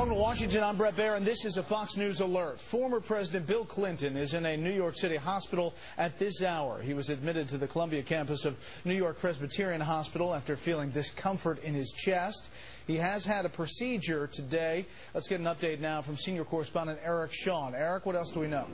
Welcome to Washington. I'm Brett Baer, and this is a Fox News alert. Former President Bill Clinton is in a New York City hospital at this hour. He was admitted to the Columbia campus of New York Presbyterian Hospital after feeling discomfort in his chest. He has had a procedure today. Let's get an update now from senior correspondent Eric Shawn. Eric, what else do we know?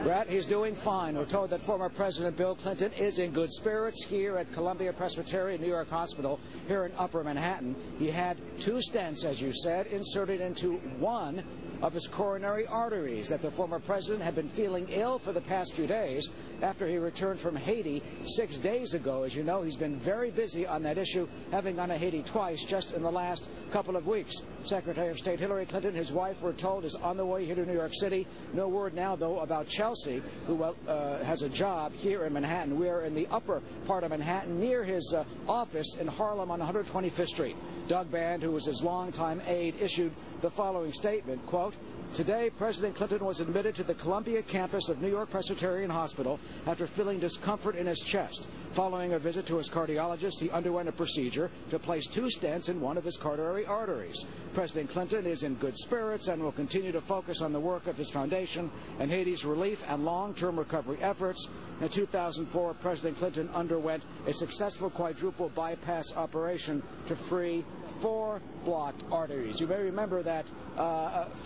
Brett, he's doing fine. We're told that former President Bill Clinton is in good spirits here at Columbia Presbyterian New York Hospital here in Upper Manhattan. He had 2 stents, as you said, inserted into one of his coronary arteries, that the former president had been feeling ill for the past few days after he returned from Haiti 6 days ago. As you know, he's been very busy on that issue, having gone to Haiti twice just in the last couple of weeks. Secretary of State Hillary Clinton, his wife, we're told, is on the way here to New York City. No word now, though, about Chelsea, who has a job here in Manhattan. We are in the upper part of Manhattan, near his office in Harlem on 125th Street. Doug Band, who was his longtime aide, issued the following statement, quote, "Today, President Clinton was admitted to the Columbia campus of New York Presbyterian Hospital after feeling discomfort in his chest. Following a visit to his cardiologist, he underwent a procedure to place 2 stents in one of his coronary arteries. President Clinton is in good spirits and will continue to focus on the work of his foundation and Haiti's relief and long-term recovery efforts. In 2004, President Clinton underwent a successful quadruple bypass operation to free 4 blocked arteries." You may remember that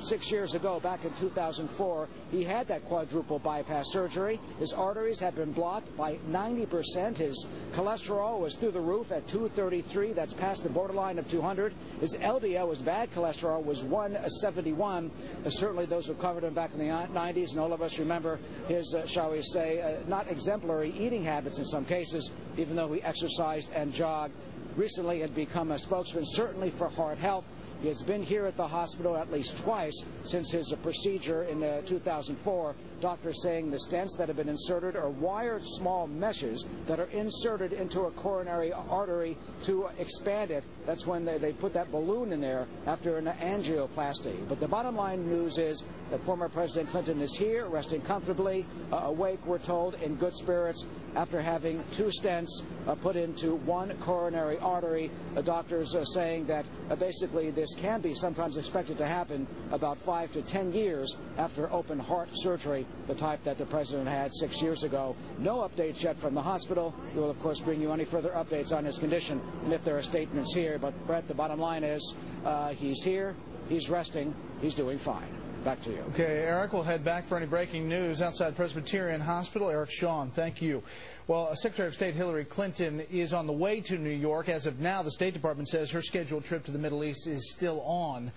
6 years ago, back in 2004, he had that quadruple bypass surgery. His arteries had been blocked by 90%. His cholesterol was through the roof at 233. That's past the borderline of 200. His LDL, his bad cholesterol, was 171. Certainly those who covered him back in the 90s, and all of us remember his, shall we say, not exemplary eating habits in some cases, even though he exercised and jogged. Recently had become a spokesman certainly for heart health. He has been here at the hospital at least twice since his procedure in 2004. Doctors saying the stents that have been inserted are wired small meshes that are inserted into a coronary artery to expand it. That's when they put that balloon in there after an angioplasty. But the bottom line news is that former President Clinton is here, resting comfortably, awake, we're told, in good spirits, after having 2 stents put into one coronary artery. The doctors are saying that basically this can be sometimes expected to happen about 5 to 10 years after open heart surgery, the type that the president had 6 years ago. No updates yet from the hospital. We will, of course, bring you any further updates on his condition and if there are statements here. But, Brett, the bottom line is he's here, he's resting, he's doing fine. Back to you. Okay, Eric, we'll head back for any breaking news outside Presbyterian Hospital. Eric Shawn, thank you. Well, Secretary of State Hillary Clinton is on the way to New York. As of now, the State Department says her scheduled trip to the Middle East is still on,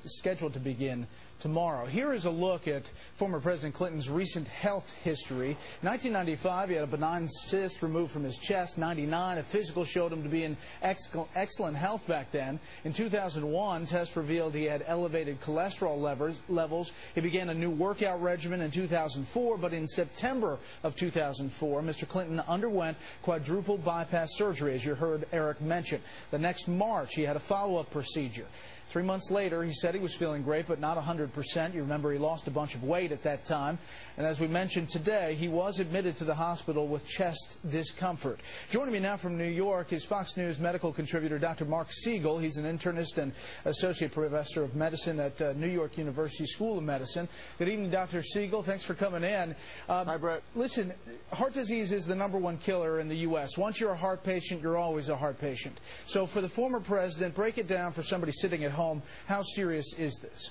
scheduled to begin tomorrow. Here is a look at former President Clinton's recent health history. In 1995, he had a benign cyst removed from his chest. 1999, a physical showed him to be in excellent health back then. In 2001, tests revealed he had elevated cholesterol levels. He began a new workout regimen in 2004, but in September of 2004, Mr. Clinton underwent quadruple bypass surgery, as you heard Eric mention. The next March, he had a follow-up procedure. 3 months later, he said he was feeling great, but not 100%. You remember he lost a bunch of weight at that time. And as we mentioned today, he was admitted to the hospital with chest discomfort. Joining me now from New York is Fox News medical contributor Dr. Mark Siegel. He's an internist and associate professor of medicine at New York University School of Medicine. Good evening, Dr. Siegel. Thanks for coming in. Hi, Brett. Listen, heart disease is the #1 killer in the U.S. Once you're a heart patient, you're always a heart patient. So for the former president, break it down for somebody sitting at home. How serious is this?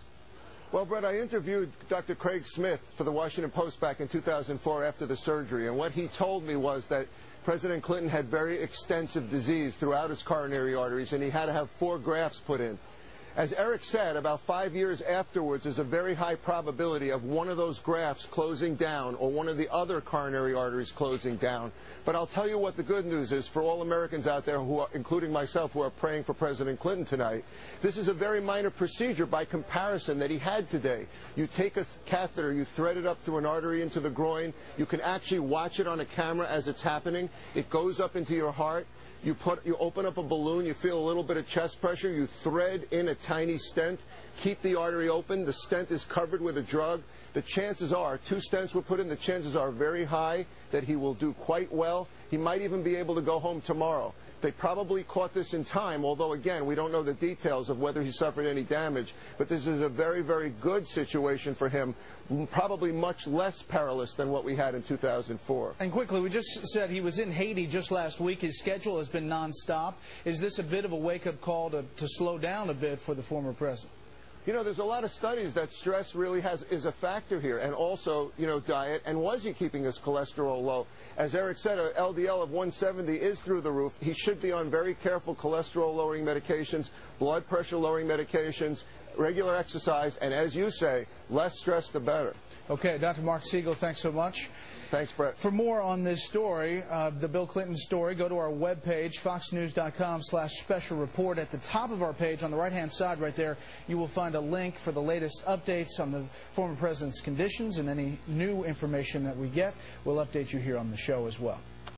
Well, Brett, I interviewed Dr. Craig Smith for the Washington Post back in 2004 after the surgery, and what he told me was that President Clinton had very extensive disease throughout his coronary arteries, and he had to have 4 grafts put in. As Eric said, about 5 years afterwards, there's a very high probability of one of those grafts closing down or one of the other coronary arteries closing down. But I'll tell you what the good news is for all Americans out there, who are, including myself, who are praying for President Clinton tonight. This is a very minor procedure by comparison that he had today. You take a catheter, you thread it up through an artery into the groin. You can actually watch it on a camera as it's happening. It goes up into your heart. You open up a balloon, you feel a little bit of chest pressure, you thread in a tiny stent, keep the artery open, the stent is covered with a drug. The chances are, 2 stents were put in, the chances are very high that he will do quite well. He might even be able to go home tomorrow. They probably caught this in time, although, again, we don't know the details of whether he suffered any damage. But this is a very, very good situation for him, probably much less perilous than what we had in 2004. And quickly, we just said he was in Haiti just last week. His schedule has been nonstop. Is this a bit of a wake-up call to slow down a bit for the former president? You know, there's a lot of studies that stress really is a factor here, and also, you know, diet. And was he keeping his cholesterol low? As Eric said, a LDL of 170 is through the roof. He should be on very careful cholesterol-lowering medications, blood pressure-lowering medications, regular exercise, and as you say, less stress the better. Okay, Dr. Mark Siegel, thanks so much. Thanks, Brett. For more on this story, the Bill Clinton story, go to our webpage, foxnews.com/special report. At the top of our page, on the right-hand side right there, you will find a link for the latest updates on the former president's conditions, and any new information that we get, we'll update you here on the show as well.